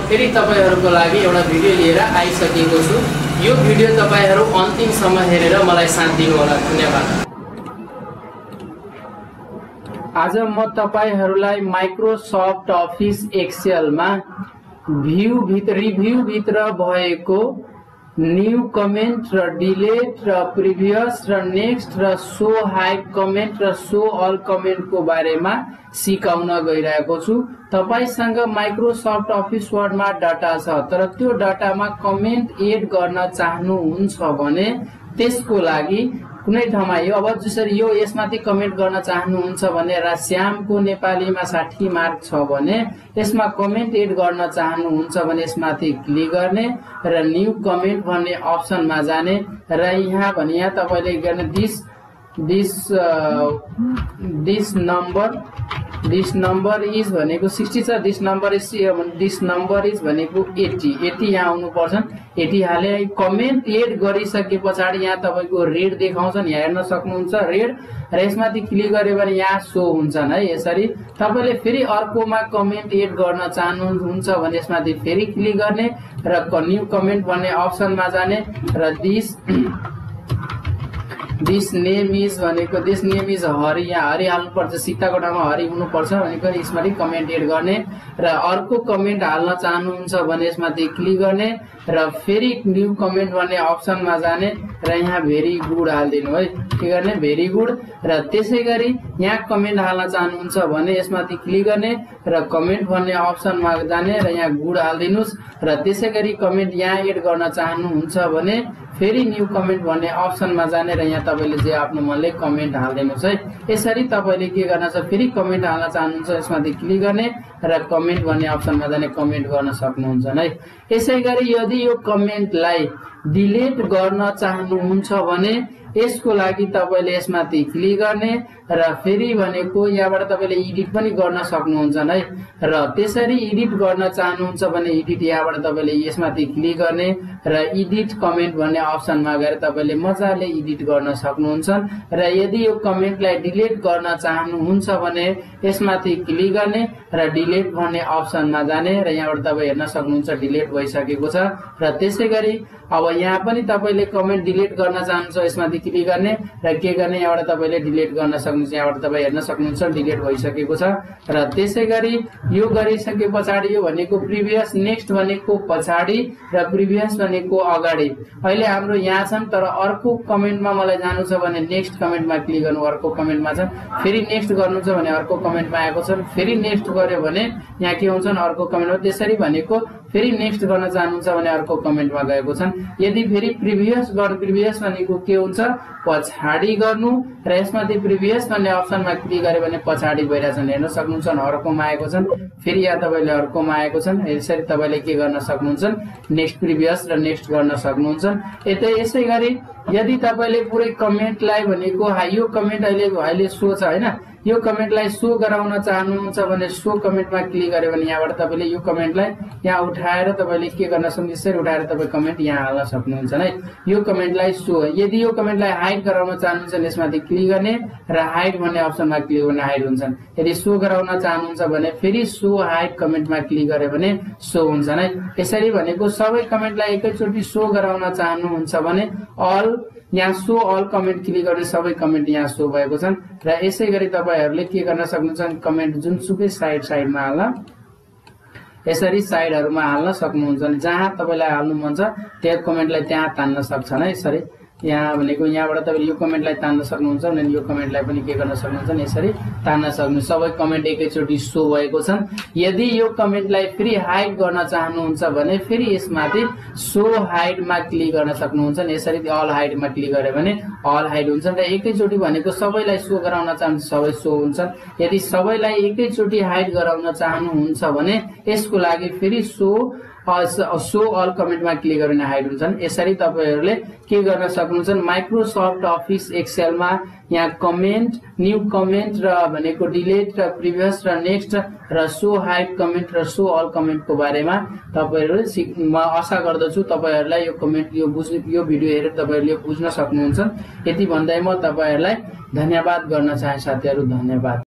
फेरि तपाईहरुको लागि एउटा भिडियो लिएर आइसकेको छु। यो भिडियो तपाईहरु अन्तिमसम्म हेरेर मलाई साथ दिनु होला। धन्यवाद। आज म तपाईहरुलाई माइक्रोसफ्ट अफिस एक्सेल मा रिभ्यू भित्र भएको न्यू कमेन्ट र डिलिट र प्रिभियस र नेक्स्ट र शो हाइड कमेन्ट र शो अल कमेन्ट को बारेमा सिकाउन गइरहेको छु। तपाईसँग माइक्रोसफ्ट अफिस वर्ड मा डाटा छ, तर त्यो डाटामा कमेन्ट एड गर्न चाहनुहुन्छ भने त्यसको लागि कुनै ठाउँमा यो अब जसरी यो यसमाथि कमेन्ट गर्न चाहनुहुन्छ भने र श्यामको नेपालीमा 60 मार्क छ भने यसमा कमेन्ट एड गर्न चाहनुहुन्छ भने यसमाथि क्लिक गर्ने र न्यू कमेन्ट भन्ने अप्सनमा जाने र यहाँ भने यहाँ तपाईले गर्ने दिस नम्बर इज भनेको 60 छ, दिस नम्बर इज भनेको 80 यहाँ आउनु पर्छ। 80 हाले कमेन्ट एड गरिसके पछाडी यहाँ तपाईको रेड देखाउँछन्, यहाँ हेर्न सक्नुहुन्छ रेड र यसमाथि क्लिक गरे भने यहाँ शो हुन्छन् है। यसरी तपाईले फेरि अर्कोमा कमेन्ट एड गर्न चाहनुहुन्छ भने यसमाथि फेरि क्लिक गर्ने र न्यू कमेन्ट भन्ने अप्सनमा जाने र दिस नेम इज भनेको दिस नेम इज हरि, यहाँ हरि हाल्नु पर्छ, सीताको ठाउँमा हरि हुनु पर्छ भनेको यसमाथि कमेन्ट एड गर्ने र अर्को कमेन्ट हाल्न चाहनुहुन्छ भने यसमाथि क्लिक गर्ने र फेरि न्यू कमेन्ट भन्ने अप्सनमा जाने र यहाँ भेरी गुड हाल्दिनु है। के गर्ने भेरी गुड र त्यसैगरी यहाँ कमेन्ट हाल्न चाहनुहुन्छ भने यसमाथि क्लिक गर्ने र कमेन्ट भन्ने अप्सनमा जाने र यहाँ गुड हाल्दिनुस् र त्यसैगरी कमेन्ट यहाँ एड गर्न चाहनुहुन्छ भने फेरि न्यू कमेन्ट भन्ने अप्सनमा जाने र यहाँ तपाईले जे आफ्नो मनले कमेन्ट हाल्दिनुस् है। यसरी तपाईले के गर्न छ फेरि कमेन्ट हाल्न चाहनुहुन्छ यसमाथि क्लिक गर्ने र कमेन्ट भन्ने अप्सनमा जाने कमेन्ट गर्न सक्नुहुन्छ है। यसैगरी यदि यो कमेन्टलाई डिलिट गर्न चाहनुहुन्छ भने यसको लागि तपाईले यसमाथि क्लिक गर्ने र फेरि भनेको यहाँबाट तपाईले एडिट पनि गर्न सक्नुहुन्छ है। र त्यसरी एडिट गर्न चाहनुहुन्छ भने एडिट यहाँबाट तपाईले यसमाथि क्लिक गर्ने र एडिट कमेन्ट भन्ने अप्सनमा गएर तपाईले मजाले एडिट गर्न सक्नुहुन्छ। र यदि यो कमेन्टलाई डिलिट गर्न चाहनुहुन्छ भने यसमाथि क्लिक गर्ने र डिलिट भन्ने अप्सनमा जाने र यहाँबाट तपाई हेर्न सक्नुहुन्छ डिलिट भइसकेको छ। र त्यसैगरी अब यहाँ पनि तपाईले कमेन्ट डिलिट गर्न चाहनुहुन्छ यसमाथि क्लिक गर्ने र के गर्ने यहाँबाट तपाईले डिलिट गर्न सक्नुहुन्छ। यहाँबाट तपाई हेर्न सक्नुहुन्छ डिलिट भइसकेको छ। र त्यसैगरी यो गरिसके पछाडी यो भनेको प्रिभियस, नेक्स्ट भनेको पछाडी र प्रिभियस भनेको अगाडि। अहिले हाम्रो यहाँ छन्, तर अर्को कमेन्टमा मलाई जानु छ भने नेक्स्ट कमेन्टमा क्लिक गर्नु, अर्को कमेन्टमा छ, फेरि नेक्स्ट गर्नु छ भने अर्को कमेन्टमा आएको छ, फेरि नेक्स्ट गर्यो भने यहाँ के हुन्छन् अर्को कमेन्टमा। त्यसरी भनेको फेरि नेक्स्ट गर्न चाहनुहुन्छ भने अर्को कमेन्टमा गएको छन्। यदि फेरि प्रिभियस भनेको के हुन्छ पछाडी गर्नु र यसमाथि प्रिभियस भन्ने अप्सनमा क्लिक गरे भने पछाडी भइरहेछन्, हेर्न सक्नुहुन्छ अर्कोमा आएको छन्, फेरि यहाँ तपाईले अर्कोमा आएको छन्। यसरी तपाईले के गर्न सक्नुहुन्छ नेक्स्ट प्रिभियस र नेक्स्ट गर्न सक्नुहुन्छ। यसैगरी यदि तपाईले पुरै कमेन्टलाई भनेको यो कमेन्ट अहिले शो छ हैन, यो कमेन्टलाई शो गराउन चाहनुहुन्छ भने शो कमेन्टमा क्लिक गर्यो भने यहाँबाट तपाईले यो कमेन्टलाई यहाँ उठाएर तपाईले के गर्न सक्नुहुन्छ यसरी उठाएर तपाई कमेन्ट यहाँ हाल्न सक्नुहुन्छ है। यो कमेन्टलाई शो, यदि यो कमेन्टलाई हाइड गराउन चाहनुहुन्छ भने यसमाथि क्लिक गर्ने र हाइड भन्ने अप्सनमा क्लिक गर्ने हाइड हुन्छन्। यदि शो गराउन चाहनुहुन्छ भने फेरि शो हाइड कमेन्टमा क्लिक गर्यो भने शो हुन्छन् है। यसरी भनेको सबै कमेन्टलाई एकैचोटी शो गराउन चाहनुहुन्छ भने अल यहाँ शो अल कमेन्ट क्लिक गर्ने सबै कमेन्ट यहाँ शो भएको छन्। र यसैगरी तपाईहरुले के गर्न सक्नुहुन्छ कमेन्ट जुनसुकै साइडमा हाल्न, यसरी साइडहरुमा हाल्न सक्नुहुन्छ। जहाँ तपाईलाई हाल्नु मन छ त्यो कमेन्टलाई त्यहाँ तान्न सक्छन् है। यसरी यहाँ भनेको यहाँबाट तपाईले यो कमेन्टलाई तान्न सक्नुहुन्छ भने यो कमेन्टलाई पनि के गर्न सक्नुहुन्छ यसरी तान्न सक्नुहुन्छ। सबै कमेन्ट एकैचोटी शो भएको छन्। यदि यो कमेन्टलाई फेरि हाइड गर्न चाहनुहुन्छ भने फेरि यसमाथि शो हाइडमा क्लिक गर्न सक्नुहुन्छ। यसरी अल हाइडमा क्लिक गरे भने अल हाइड हुन्छ र एकैचोटी भनेको सबैलाई शो गराउन चाहनुहुन्छ सबै शो हुन्छन्। यदि सबैलाई एकैचोटी हाइड गराउन चाहनुहुन्छ भने यसको लागि फेरि शो अल कमेन्टमा क्लिक गरेर हाइड हुन्छन्। यसरी तपाईहरुले के गर्न सक्नुहुन्छ माइक्रोसफ्ट अफिस एक्सेलमा यहाँ कमेन्ट, न्यू कमेन्ट र भनेको डिलिट र प्रिभियस र नेक्स्ट र शो हाइड कमेन्ट र शो अल कमेन्टको बारेमा तपाईहरुले म आशा गर्दछु तपाईहरुलाई यो भिडियो हेरेर तपाईहरुले बुझ्न सक्नुहुन्छ। यति भन्दै म तपाईहरुलाई धन्यवाद गर्न चाहे साथीहरु, धन्यवाद।